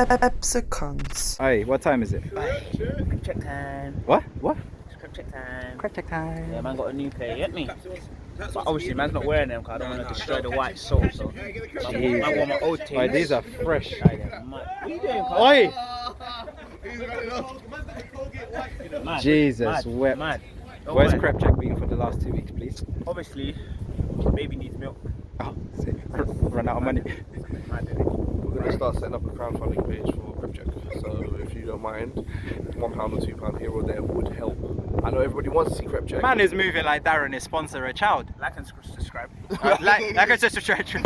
Epsicons. Hey, what time is it? Crib check time. What? What? It's crib check time. Crib check time. Yeah, man got a new pair, you get me? But obviously, man's not wearing them because I don't want to destroy the white sole. So, I want my old tape. Wait, these are fresh. What are you doing, Oi! Mad. Jesus, Mad. mad. Oh, Where's mad. crab check been for the last 2 weeks, please? Obviously, baby needs milk. Oh, run out of money. Mad. We're going to start setting up a crowdfunding page for crib check. So if you don't mind, £1 or £2 here or there would help. I know everybody wants to see crib check. Man is moving like Darren is sponsor a child. Like and subscribe. like and subscribe. Explain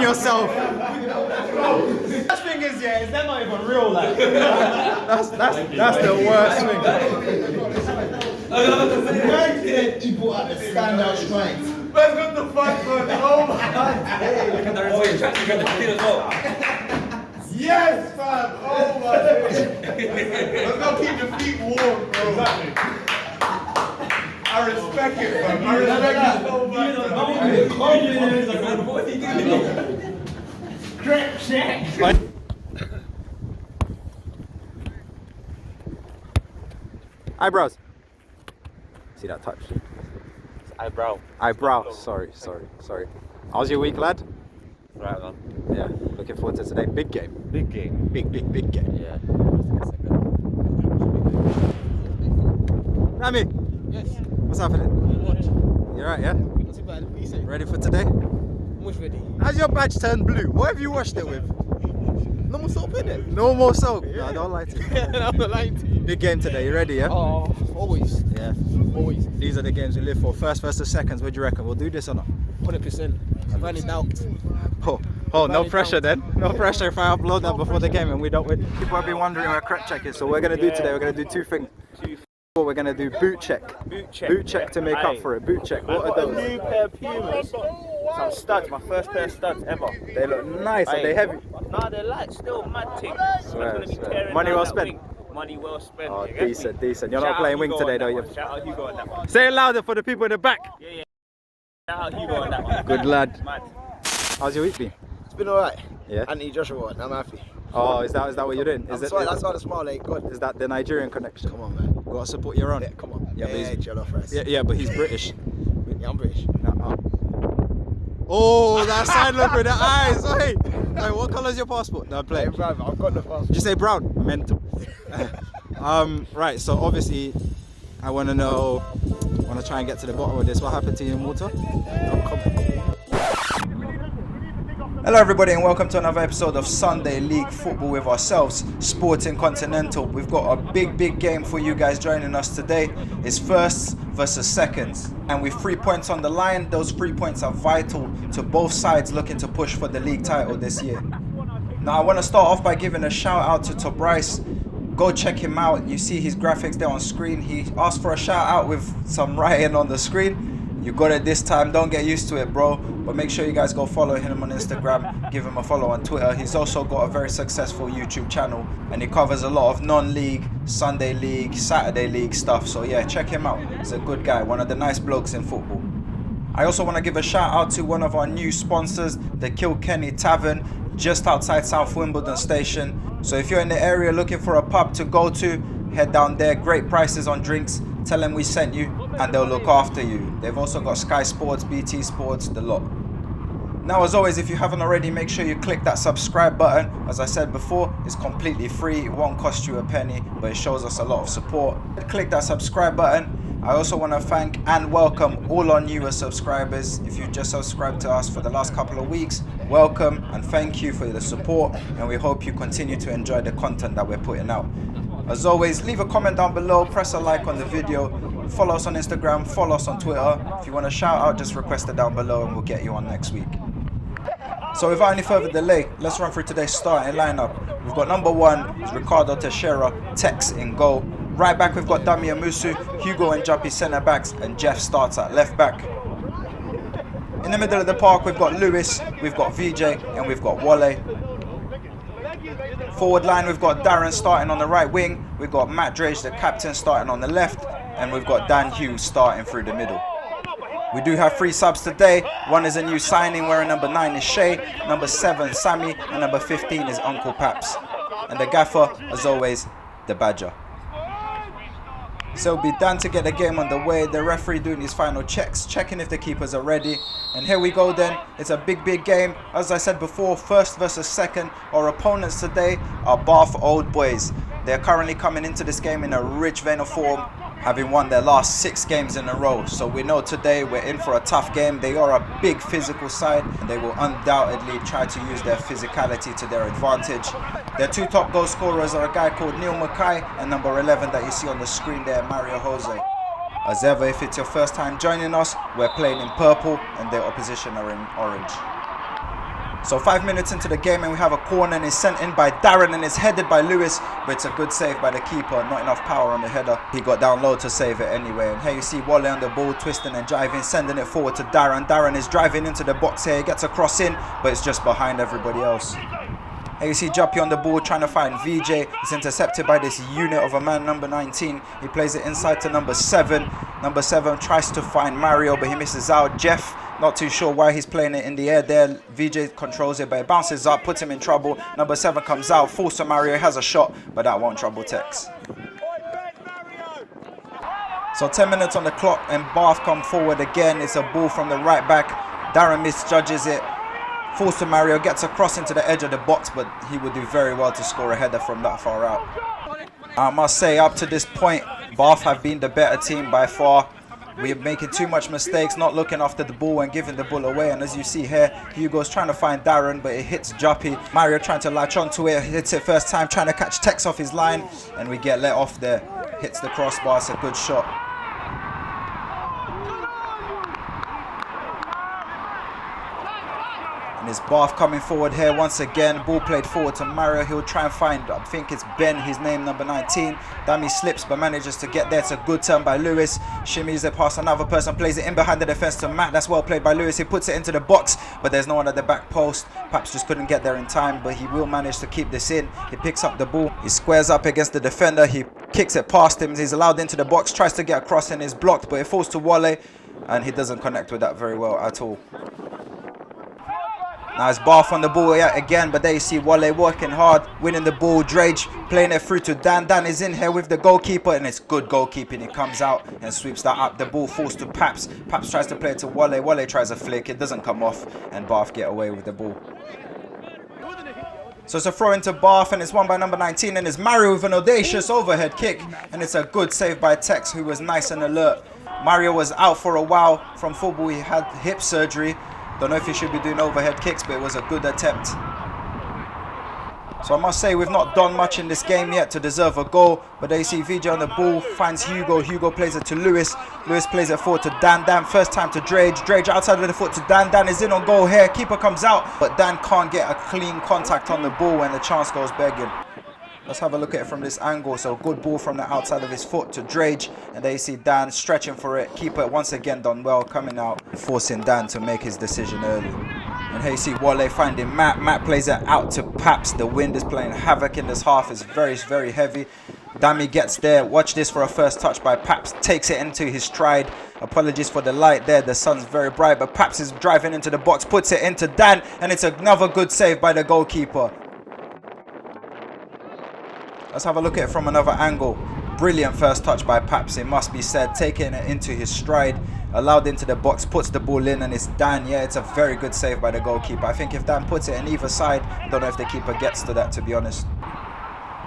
yourself. The thing is, yeah, is they're not even real, like. That's the worst thing. He brought out the standout strength. Let's go to the fight, man. Oh my god. Yes, fam. Oh my god. Let's go keep the feet warm, bro. Exactly. I respect it, fam. I respect it so much. Crib check. Eyebrows. See that touch? Eyebrow. Eyebrow. Sorry. How's your week, lad? Right on. Yeah. Looking forward to today. Big game. Big game. Big game. Yeah. Rami, Yes. what's happening? Watch. You alright, yeah? Not too bad. What do you say? Ready for today? Almost ready. How's your badge turned blue? What have you washed it with? No more soap in it. No more soap. No, don't lie to me. I'm not lying to you. Big game today. You ready, yeah? Oh, always. Yeah. Always. These are the games we live for. First versus seconds. What do you reckon? We'll do this or not? 100%. I've had any doubt. Oh, no pressure then. No pressure if I upload that before the game and we don't win. People have been wondering where crep check is. So we're going to do today, we're going to do two things. We're going to do boot check. Boot check to make up for it. Boot check. What are I got a those? new pair of Pumas. Some studs, my first pair of studs ever. They look nice. Are they heavy? Nah, they're light, still mad thing. Swear. Money well spent. Money well spent. Oh, you get me? decent. You're Shout not out playing wing Hugo today, on though. that You. one. Shout out Hugo on that one. Say it louder for the people in the back. Yeah. Shout out Hugo on that one. Good lad. Mad. How's your week been? It's been alright. Yeah. Anthony Joshua won. I'm happy. Oh, is that what you're doing? That's why the smile ain't good. Is that the Nigerian connection? Come on, man. You gotta support your own. Yeah, come on. Yeah, but Yeah, he's- jollof rice. Yeah, but he's British. Yeah, I'm British. Oh, that side look with the eyes. Hey, what colour's your passport? No, play. Hey, brother, I've got the passport. Did you say brown? Mental. Right. So obviously, I want to try and get to the bottom of this. What happened to you in Malta? Hello everybody and welcome to another episode of Sunday League Football with ourselves, Sporting Continental. We've got a big game for you guys joining us today. It's firsts versus seconds. And with 3 points on the line, those 3 points are vital to both sides looking to push for the league title this year. Now I want to start off by giving a shout out to Tobrice. Go check him out. You see his graphics there on screen. He asked for a shout out with some writing on the screen. You got it this time, don't get used to it, bro. But make sure you guys go follow him on Instagram, give him a follow on Twitter. He's also got a very successful YouTube channel and he covers a lot of non-league, Sunday league, Saturday league stuff. So yeah, check him out. He's a good guy, one of the nice blokes in football. I also want to give a shout out to one of our new sponsors, the Kilkenny Tavern, just outside South Wimbledon Station. So if you're in the area looking for a pub to go to, head down there. Great prices on drinks. Tell them we sent you and they'll look after you. They've also got Sky Sports, BT Sports, the lot. Now as always, if you haven't already, make sure you click that subscribe button. As I said before, it's completely free. It won't cost you a penny, but it shows us a lot of support. Click that subscribe button. I also want to thank and welcome all our newer subscribers. If you just subscribed to us for the last couple of weeks, welcome and thank you for the support. And we hope you continue to enjoy the content that we're putting out. As always, leave a comment down below, press a like on the video, follow us on Instagram, follow us on Twitter. If you want to shout out, just request it down below and we'll get you on next week. So without any further delay, let's run through today's starting lineup. We've got number 1 is Ricardo Teixeira, Tex in goal. Right back we've got Dami Amusu, Hugo and Jappy centre backs, and Jeff starts at left back. In the middle of the park we've got Lewis, we've got VJ and we've got Wale. Forward line we've got Darren starting on the right wing, we've got Matt Drage the captain starting on the left, and we've got Dan Hughes starting through the middle. We do have 3 subs today. One is a new signing wearing number 9 is Shay, number 7 Sammy, and number 15 is Uncle Paps. And the gaffer, as always, the Badger. So it'll be done to get the game underway. The referee doing his final checks, checking if the keepers are ready. And here we go then. It's a big game. As I said before, first versus second. Our opponents today are Bath Old Boys. They're currently coming into this game in a rich vein of form, having won their last 6 games in a row. So we know today we're in for a tough game. They are a big physical side and they will undoubtedly try to use their physicality to their advantage. Their 2 top goal scorers are a guy called Neil Mackay and number 11 that you see on the screen there, Mario Jose. As ever, if it's your first time joining us, we're playing in purple and their opposition are in orange. So 5 minutes into the game and we have a corner and it's sent in by Darren and it's headed by Lewis, but it's a good save by the keeper, not enough power on the header. He got down low to save it anyway. And here you see Wale on the ball, twisting and jiving, sending it forward to Darren. Darren is driving into the box here, he gets a cross in, but it's just behind everybody else. Here you see Juppy on the ball trying to find VJ. It's intercepted by this unit of a man, number 19. He plays it inside to number 7. Number 7 tries to find Mario, but he misses out. Jeff, not too sure why he's playing it in the air there. VJ controls it, but it bounces up, puts him in trouble. Number 7 comes out, falls to Mario, he has a shot, but that won't trouble Tex. So 10 minutes on the clock and Bath come forward again. It's a ball from the right back. Darren misjudges it. Falls to Mario, gets across into the edge of the box, but he would do very well to score a header from that far out. I must say, up to this point, Bath have been the better team by far. We're making too much mistakes, not looking after the ball and giving the ball away. And as you see here, Hugo's trying to find Darren, but it hits Juppy. Mario trying to latch onto it, hits it first time, trying to catch Tex off his line, and we get let off there. Hits the crossbar, it's a good shot. And it's Bath coming forward here once again. Ball played forward to Mario. He'll try and find, I think it's Ben, his name, number 19. Dammy slips but manages to get there. It's a good turn by Lewis. Shimmies it past another person, plays it in behind the defense to Matt. That's well played by Lewis. He puts it into the box, but there's no one at the back post. Perhaps just couldn't get there in time, but he will manage to keep this in. He picks up the ball. He squares up against the defender. He kicks it past him. He's allowed into the box, tries to get across and is blocked, but it falls to Wale, and he doesn't connect with that very well at all. Now it's Bath on the ball yet again, but there you see Wale working hard, winning the ball. Drage playing it through to Dan. Dan is in here with the goalkeeper, and it's good goalkeeping. He comes out and sweeps that up. The ball falls to Paps. Paps tries to play it to Wale. Wale tries a flick. It doesn't come off, and Bath get away with the ball. So it's a throw into Bath, and it's won by number 19, and it's Mario with an audacious overhead kick, and it's a good save by Tex, who was nice and alert. Mario was out for a while from football. He had hip surgery. Don't know if he should be doing overhead kicks, but it was a good attempt. So I must say we've not done much in this game yet to deserve a goal. But there you see VJ on the ball, finds Hugo. Hugo plays it to Lewis. Lewis plays it forward to Dan. Dan first time to Drage. Drage outside of the foot to Dan. Dan is in on goal here. Keeper comes out, but Dan can't get a clean contact on the ball when the chance goes begging. Let's have a look at it from this angle. So good ball from the outside of his foot to Drage. And there you see Dan stretching for it. Keeper once again done well, coming out, forcing Dan to make his decision early. And here you see Wale finding Matt. Matt plays it out to Paps. The wind is playing havoc in this half. It's very heavy. Dammy gets there. Watch this for a first touch by Paps. Takes it into his stride. Apologies for the light there. The sun's very bright. But Paps is driving into the box. Puts it into Dan. And it's another good save by the goalkeeper. Let's have a look at it from another angle. Brilliant first touch by Paps, it must be said. Taking it into his stride, allowed into the box, puts the ball in, and it's Dan. Yeah, it's a very good save by the goalkeeper. I think if Dan puts it in either side, I don't know if the keeper gets to that, to be honest.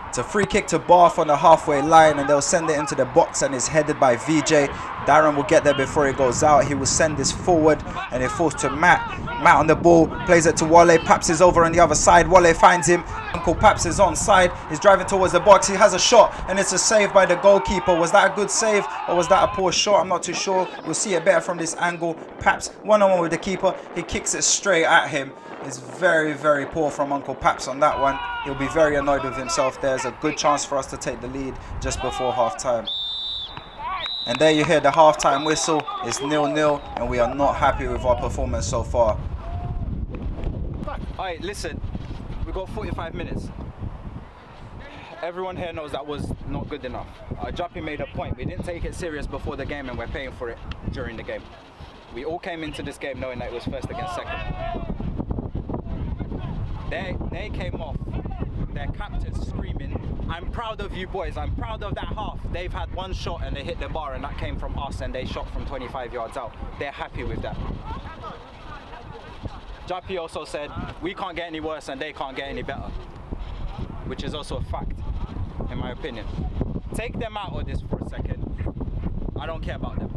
It's a free kick to Bath on the halfway line, and they'll send it into the box, and it's headed by VJ. Darren will get there before he goes out. He will send this forward, and it falls to Matt. Matt on the ball, plays it to Wale. Paps is over on the other side. Wale finds him. Uncle Paps is on side. He's driving towards the box. He has a shot, and it's a save by the goalkeeper. Was that a good save, or was that a poor shot? I'm not too sure. We'll see it better from this angle. Paps one-on-one with the keeper. He kicks it straight at him. It's very poor from Uncle Paps on that one. He'll be very annoyed with himself. There's a good chance for us to take the lead just before half-time. And there you hear the half-time whistle. It's 0-0, and we are not happy with our performance so far. Alright, listen, we got 45 minutes. Everyone here knows that was not good enough. Juppy made a point. We didn't take it serious before the game, and we're paying for it during the game. We all came into this game knowing that it was first against second. They came off, their captains screaming, "I'm proud of you boys, I'm proud of that half." They've had one shot and they hit the bar, and that came from us, and they shot from 25 yards out. They're happy with that. Jappy also said, we can't get any worse and they can't get any better, which is also a fact, in my opinion. Take them out of this for a second. I don't care about them.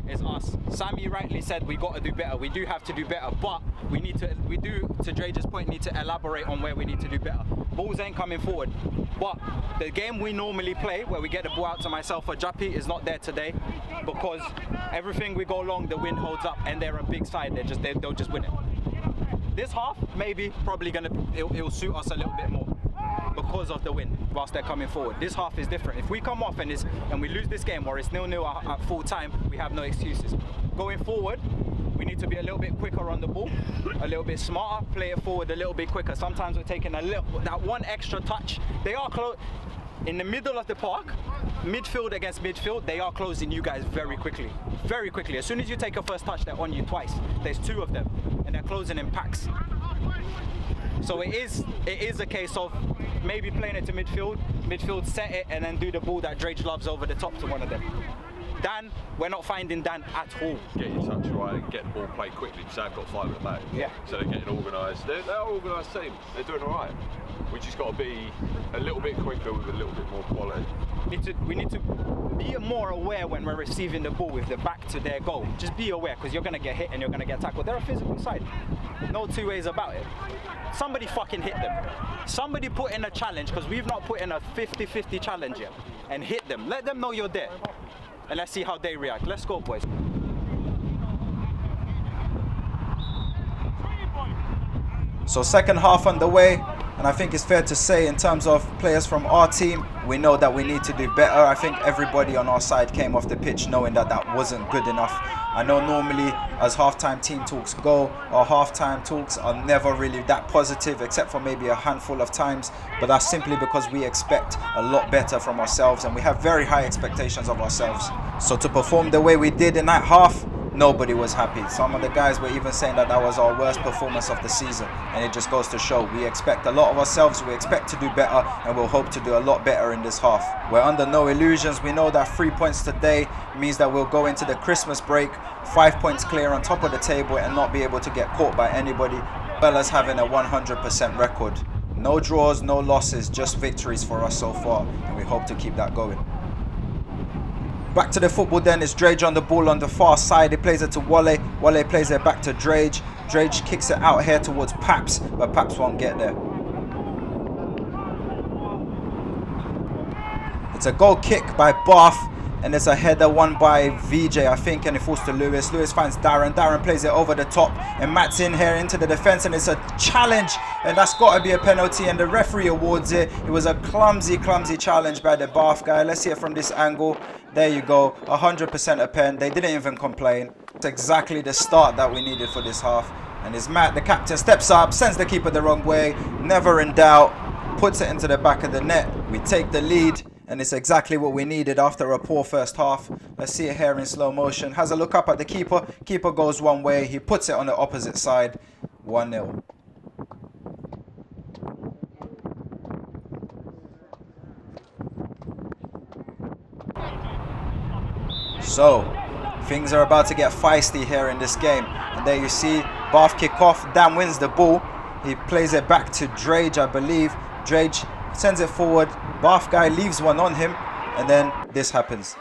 It's us. Sammy rightly said we got to do better. We do have to do better, but we do, to Drage's point, need to elaborate on where we need to do better. Balls ain't coming forward, but the game we normally play, where we get the ball out to myself or Jappy, is not there today, because everything we go along, the wind holds up, and they're a big side. They'll just win it. This half, maybe, probably it'll suit us a little bit more because of the wind whilst they're coming forward. This half is different. If we come off and we lose this game, or it's 0-0 at full time, we have no excuses. Going forward, we need to be a little bit quicker on the ball, a little bit smarter, play it forward a little bit quicker. Sometimes we're taking that one extra touch. They are close in the middle of the park, midfield against midfield. They are closing you guys very quickly, very quickly. As soon as you take a first touch, they're on you twice. There's 2 of them, and they're closing in packs. So it is a case of maybe playing it to midfield, set it, and then do the ball that Drage loves over the top to one of them. Dan, we're not finding Dan at all. Get your touch right and get the ball played quickly, because they've got 5 at the back. Yeah. So they're getting organised. They're an organised team. They're doing all right. We just got to be a little bit quicker with a little bit more quality. We need to be more aware when we're receiving the ball with the back to their goal. Just be aware, because you're going to get hit and you're going to get tackled. They're a physical side. No 2 ways about it. Somebody fucking hit them. Somebody put in a challenge, because we've not put in a 50-50 challenge yet, and hit them. Let them know you're there. And let's see how they react. Let's go, boys. So second half underway, and I think it's fair to say, in terms of players from our team, we know that we need to do better. I think everybody on our side came off the pitch knowing that that wasn't good enough. I know normally as halftime team talks go, our halftime talks are never really that positive, except for maybe a handful of times, but that's simply because we expect a lot better from ourselves, and we have very high expectations of ourselves. So to perform the way we did in that half, nobody was happy. Some of the guys were even saying that that was our worst performance of the season, and it just goes to show we expect a lot of ourselves, we expect to do better, and we'll hope to do a lot better in this half. We're under no illusions. We know that 3 points today means that we'll go into the Christmas break 5 points clear on top of the table and not be able to get caught by anybody, as well as having a 100% record. No draws, no losses, just victories for us so far, and we hope to keep that going. Back to the football then. It's Drage on the ball on the far side. He plays it to Wale. Wale plays it back to Drage. Drage kicks it out here towards Paps, but Paps won't get there. It's a goal kick by Bath, and it's a header won by VJ, I think, and it falls to Lewis. Lewis finds Darren. Darren plays it over the top, and Matt's in here into the defense, and it's a challenge, and that's got to be a penalty, and the referee awards it. It was a clumsy challenge by the Bath guy. Let's see it from this angle. There you go, 100% a pen. They didn't even complain. It's exactly the start that we needed for this half. And it's Matt, the captain, steps up, sends the keeper the wrong way, never in doubt, puts it into the back of the net. We take the lead, and it's exactly what we needed after a poor first half. Let's see it here in slow motion. Has a look up at the keeper. Keeper goes one way. He puts it on the opposite side. 1-0. So, things are about to get feisty here in this game. And there you see Bath kick off. Dan wins the ball. He plays it back to Drage, I believe. Drage sends it forward. Bath guy leaves one on him. And then this happens.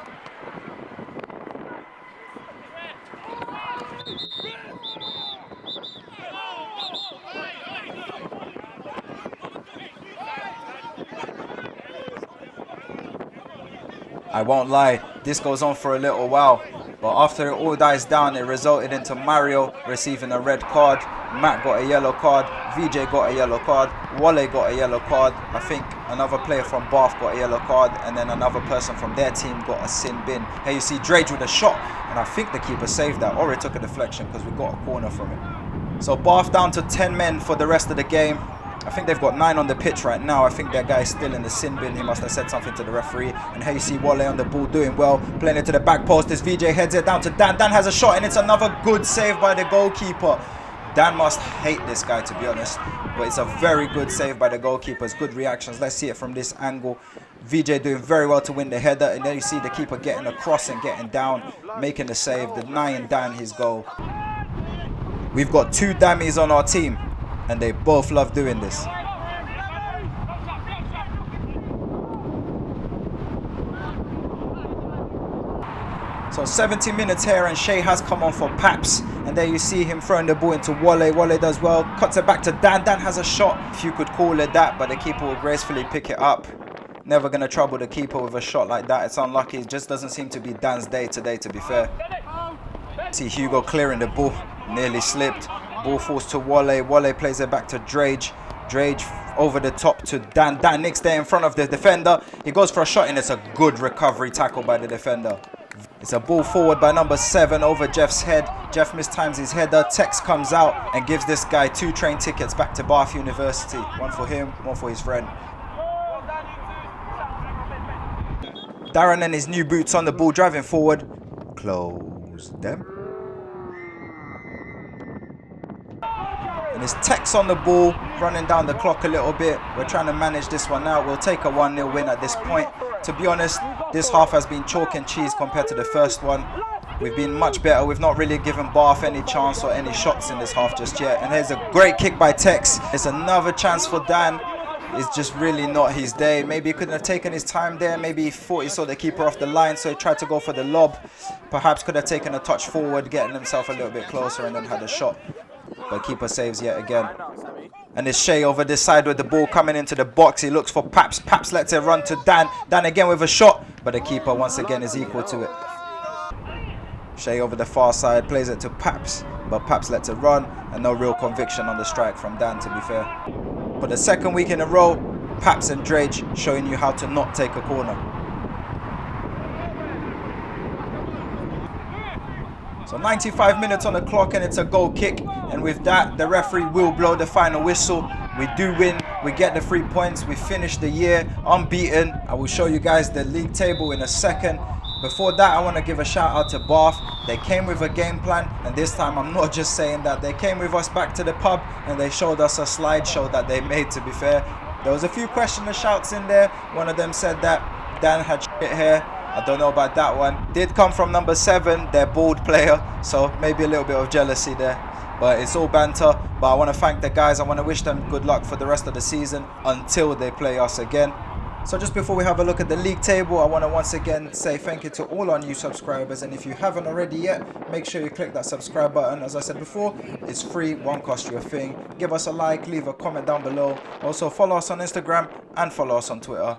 I won't lie, this goes on for a little while, but after it all dies down, it resulted into Mario receiving a red card, Matt got a yellow card, VJ got a yellow card, Wale got a yellow card, I think another player from Bath got a yellow card, and then another person from their team got a sin bin. Here you see Drage with a shot, and I think the keeper saved that, or it took a deflection because we got a corner from it. So Bath down to 10 men for the rest of the game. I think they've got 9 on the pitch right now. I think their guy is still in the sin bin. He must have said something to the referee. And here you see Wale on the ball doing well, playing it to the back post. This VJ heads it down to Dan. Dan has a shot, and it's another good save by the goalkeeper. Dan must hate this guy, to be honest, but it's a very good save by the goalkeepers. Good reactions. Let's see it from this angle. VJ doing very well to win the header, and then you see the keeper getting across and getting down, making the save, denying Dan his goal. We've got 2 dummies on our team, and they both love doing this. So 70 minutes here, and Shay has come on for Paps, and there you see him throwing the ball into Wale. Wale does well, cuts it back to Dan. Dan has a shot, if you could call it that, but the keeper will gracefully pick it up. Never going to trouble the keeper with a shot like that. It's unlucky. It just doesn't seem to be Dan's day today, to be fair. See Hugo clearing the ball, nearly slipped. Ball falls to Wale. Wale plays it back to Drage. Drage over the top to Dan. Dan nicks there in front of the defender. He goes for a shot, and it's a good recovery tackle by the defender. It's a ball forward by number 7 over Jeff's head. Jeff mistimes his header. Tex comes out and gives this guy 2 train tickets back to Bath University. One for him, one for his friend. Darren and his new boots on the ball, driving forward. Close them. And it's Tex on the ball, running down the clock a little bit. We're trying to manage this one out. We'll take a 1-0 win at this point. To be honest, this half has been chalk and cheese compared to the first one. We've been much better. We've not really given Bath any chance or any shots in this half just yet. And here's a great kick by Tex. It's another chance for Dan. It's just really not his day. Maybe he couldn't have taken his time there. Maybe he thought he saw the keeper off the line, so he tried to go for the lob. Perhaps could have taken a touch forward, getting himself a little bit closer, and then had a shot. But keeper saves yet again. And it's Shay over this side with the ball coming into the box. He looks for Paps. Paps lets it run to Dan. Dan again with a shot, but the keeper once again is equal to it. Shay over the far side plays it to Paps, but Paps lets it run, and no real conviction on the strike from Dan, to be fair. For the second week in a row, Paps and Drage showing you how to not take a corner. So 95 minutes on the clock, and it's a goal kick, and with that the referee will blow the final whistle. We do win, we get the 3 points, we finish the year unbeaten. I will show you guys the league table in a second. Before that, I want to give a shout out to Bath. They came with a game plan, and this time I'm not just saying that. They came with us back to the pub, and they showed us a slideshow that they made, to be fair. There was a few questioner shouts in there. One of them said that Dan had shit hair. I don't know about that one. Did come from number 7, their bald player, so maybe a little bit of jealousy there. But it's all banter. But I want to thank the guys. I want to wish them good luck for the rest of the season until they play us again. So just before we have a look at the league table, I want to once again say thank you to all our new subscribers. And if you haven't already yet, make sure you click that subscribe button. As I said before, it's free, won't cost you a thing. Give us a like, leave a comment down below. Also follow us on Instagram and follow us on Twitter.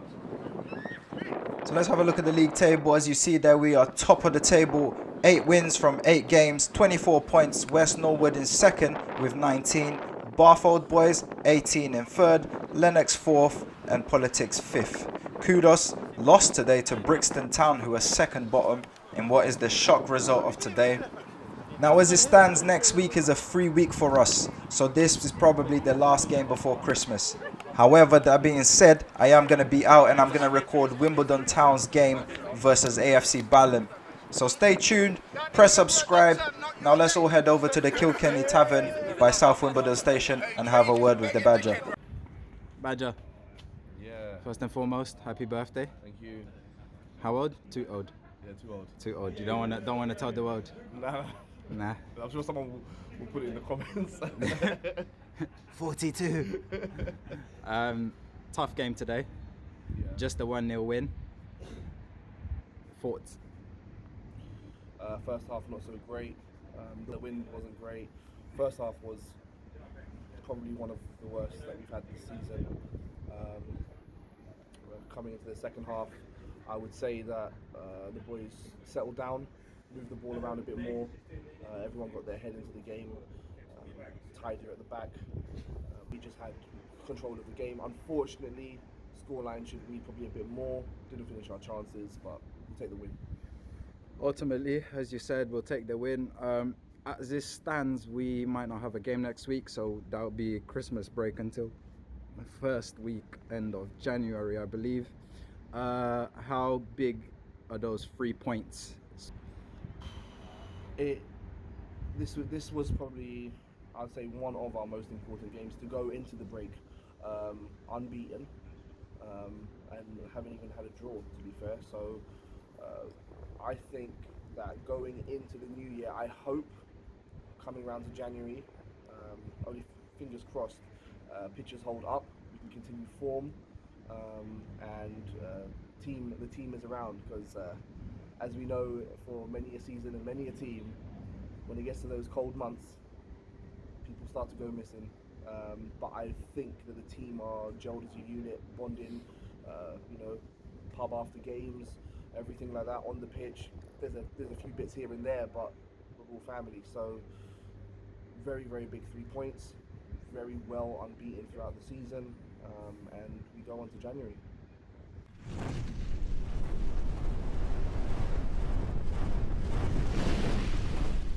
So let's have a look at the league table. As you see there, we are top of the table. 8 wins from 8 games, 24 points. West Norwood in second with 19. Bath Old Boys 18 in third. Lennox 4th and Politics 5th. Kudos lost today to Brixton Town, who are second bottom in what is the shock result of today. Now as it stands, next week is a free week for us, so this is probably the last game before Christmas. However, that being said, I am going to be out and I'm going to record Wimbledon Town's game versus AFC Balham. So stay tuned, press subscribe. Now let's all head over to the Kilkenny Tavern by South Wimbledon Station and have a word with the Badger. Badger, Yeah, first and foremost, happy birthday. thank you. How old? Too old. Yeah, too old. Too old. You don't wanna tell the world. Nah, Nah. I'm sure someone will put it in the comments. 42. Tough game today. Yeah. Just a 1-0 win. Thoughts? First half not so great. The win wasn't great. First half was probably one of the worst that we've had this season. Coming into the second half, I would say that the boys settled down, moved the ball around a bit more. Everyone got their head into the game, tidier at the back. We just had control of the game. Unfortunately, scoreline should be probably a bit more. Didn't finish our chances, but we'll take the win. Ultimately, as you said, we'll take the win. As this stands, we might not have a game next week, so that'll be Christmas break until. first weekend of January, I believe. How big are those 3 points? This was probably, I'd say, one of our most important games to go into the break unbeaten and haven't even had a draw, to be fair. So I think that going into the new year, I hope coming around to January, only fingers crossed, pitches hold up, we can continue form, and the team is around, because as we know, for many a season and many a team, when it gets to those cold months, people start to go missing. But I think that the team are gelled as a unit, bonding, pub after games, everything like that on the pitch. There's a few bits here and there, but we're all family. So very, very big 3 points, very well unbeaten throughout the season, and we go on to January.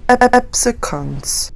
Epsicons.